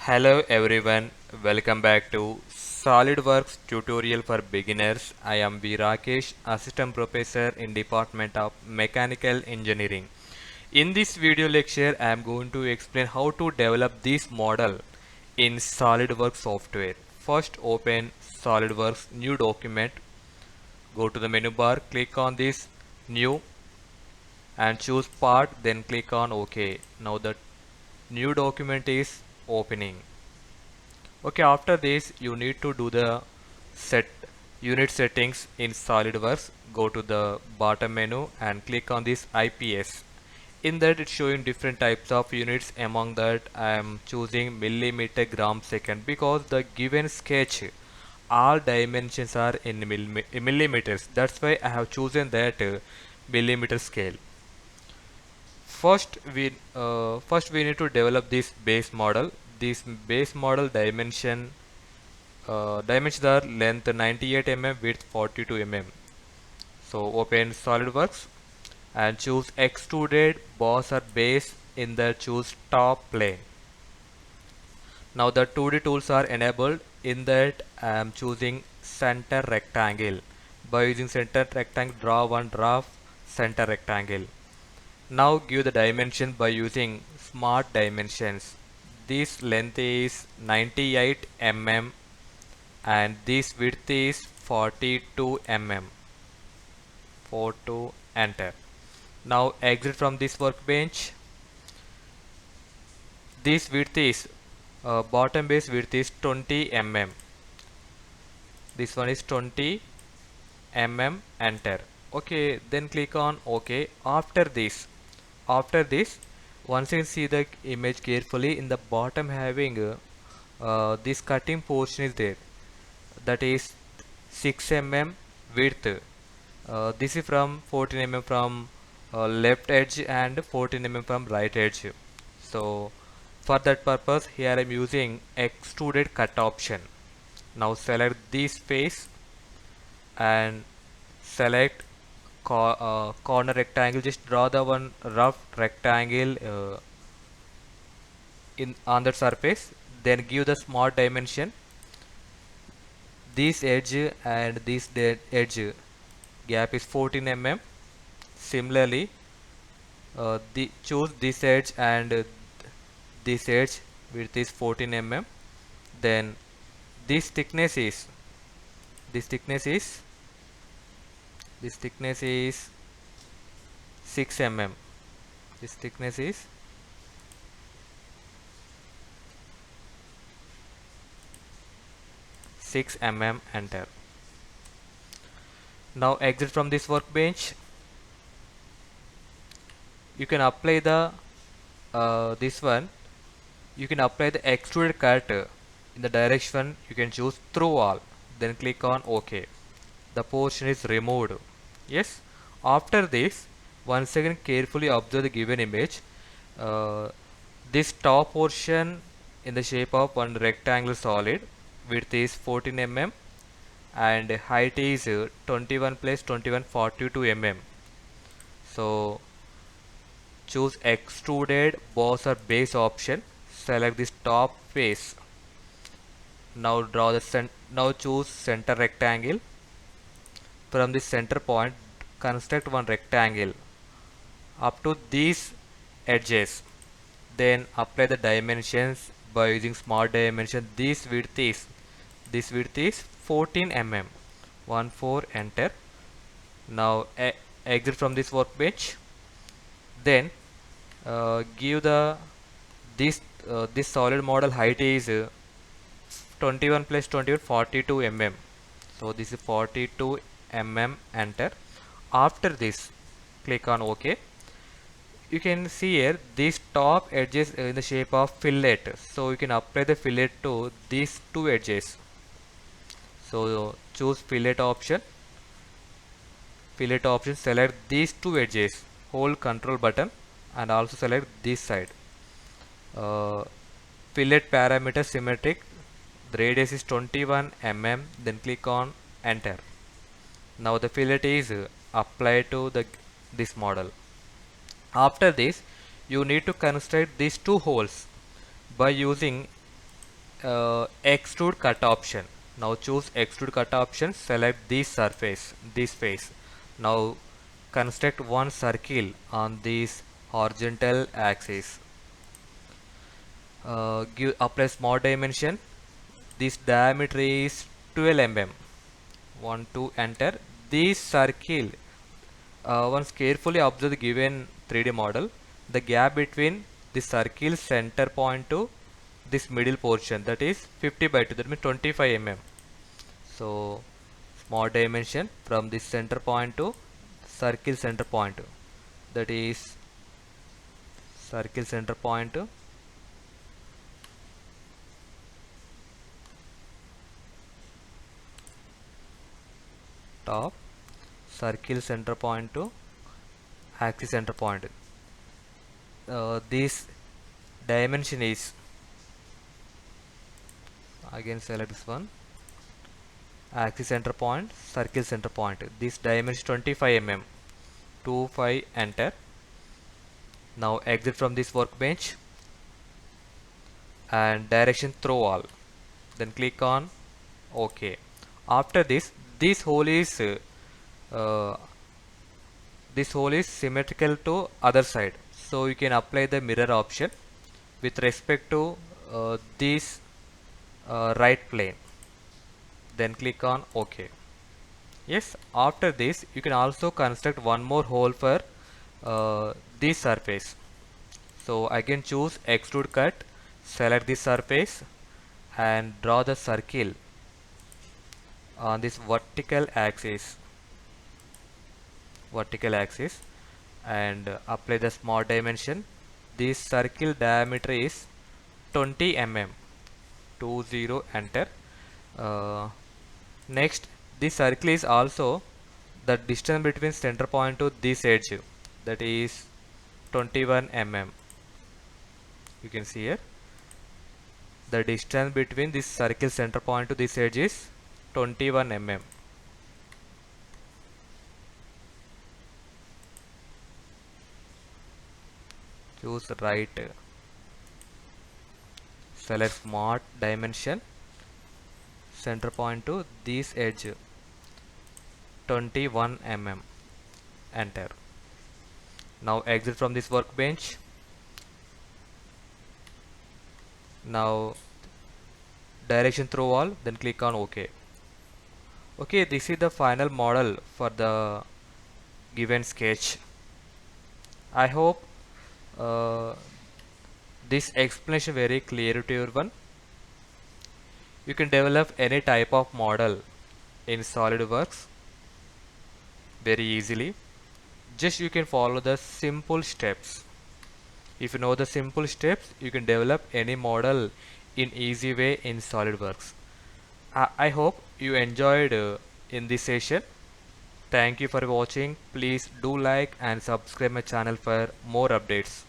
Hello everyone, welcome back to SolidWorks tutorial for beginners. I am RAKESH, Assistant Professor in Department of Mechanical Engineering. In this video lecture, I am going to explain how to develop this model in SolidWorks software. First, open SolidWorks new document. Go to the menu bar, click on this new and choose part, then click on OK. Now the new document is opening. Okay, after this you need to do the set unit settings in SolidWorks. Go to the bottom menu and click on this IPS. In that it's showing different types of units. Among that I am choosing millimeter gram second because the given sketch all dimensions are in millimeters. That's why I have chosen that millimeter scale. First we need to develop this base model. This base model dimensions are length 98 mm, width 42 mm. So open SolidWorks and choose extruded boss or base. In the choose top plane. Now the 2D tools are enabled. In that I am choosing center rectangle. By using center rectangle, draw one rough center rectangle. Now give the dimension by using smart dimensions. This length is 98 mm and this width is 42 mm. 42, enter. Now exit from this workbench. This width is bottom base width is 20 mm. This one is 20 mm, enter. Okay, then click on OK. After this, once you see the image carefully, in the bottom having this cutting portion is there, that is 6 mm width. This is from 14 mm from left edge and 14 mm from right edge. So for that purpose here I am using extruded cut option. Now select this face and select corner rectangle. Just draw the one rough rectangle in on that surface, then give the smart dimension. This edge and this edge gap is 14 mm. Similarly choose this edge and this edge width is 14 mm. Then this thickness is this thickness is this thickness is 6 mm. This thickness is 6 mm, enter. Now exit from this workbench. You can apply the this one. You can apply the extruded cut in the direction. You can choose through all, then click on OK. The portion is removed. Yes. After this, once again carefully observe the given image. This top portion in the shape of one rectangle solid, width is 14 mm and height is 21 plus 21 42 mm. So choose extruded boss or base option. Select this top face. Now draw the now choose center rectangle. From this center point construct one rectangle up to these edges. Then apply the dimensions by using smart dimension. This width is 14 mm. 14, enter. Now exit from this workbench. Then give the this solid model height is 21 plus 21 42 mm. So this is 42 mm, enter. After this click on OK. You can see here these top edges in the shape of fillet, so you can apply the fillet to these two edges. So choose fillet option, select these two edges, hold control button and also select this side. Fillet parameter symmetric, the radius is 21 mm, then click on enter. Now the fillet is applied to this model. After this you need to construct these two holes by using extrude cut option. Now choose extrude cut option, select this surface, this face. Now construct one circle on this horizontal axis. Apply small dimension. This diameter is 12 mm. 1 2 enter. This circle, once carefully observe the given 3D model, the gap between the circle center point to this middle portion, that is 50 by 2, that means 25 mm. So small dimension from this center point to circle center point, that is circle center point, top circle center point to axis center point. This dimension is, again select this one, axis center point, circle center point. This dimension 25 mm. 25 enter. Now exit from this workbench and direction throw all. Then click on OK. After this, this hole is uh, symmetrical to other side. So you can apply the mirror option with respect to this right plane. Then click on OK. Yes, after this you can also construct one more hole for this surface. So again choose extrude cut, select this surface and draw the circle on this vertical axis, and apply the small dimension. This circle diameter is 20 mm. 20 enter. Next, this circle is also the distance between center point to this edge, that is 21 mm. You can see here the distance between this circle center point to this edge is 21 mm. Choose right, select smart dimension, center point to this edge 21 mm. Enter. Now exit from this workbench. Now direction through all, then click on OK. Okay, this is the final model for the given sketch. I hope this explanation very clear to everyone. You can develop any type of model in SolidWorks very easily. Just you can follow the simple steps. If you know the simple steps, you can develop any model in easy way in SolidWorks. I hope you enjoyed in this session. Thank you for watching. Please do like and subscribe my channel for more updates.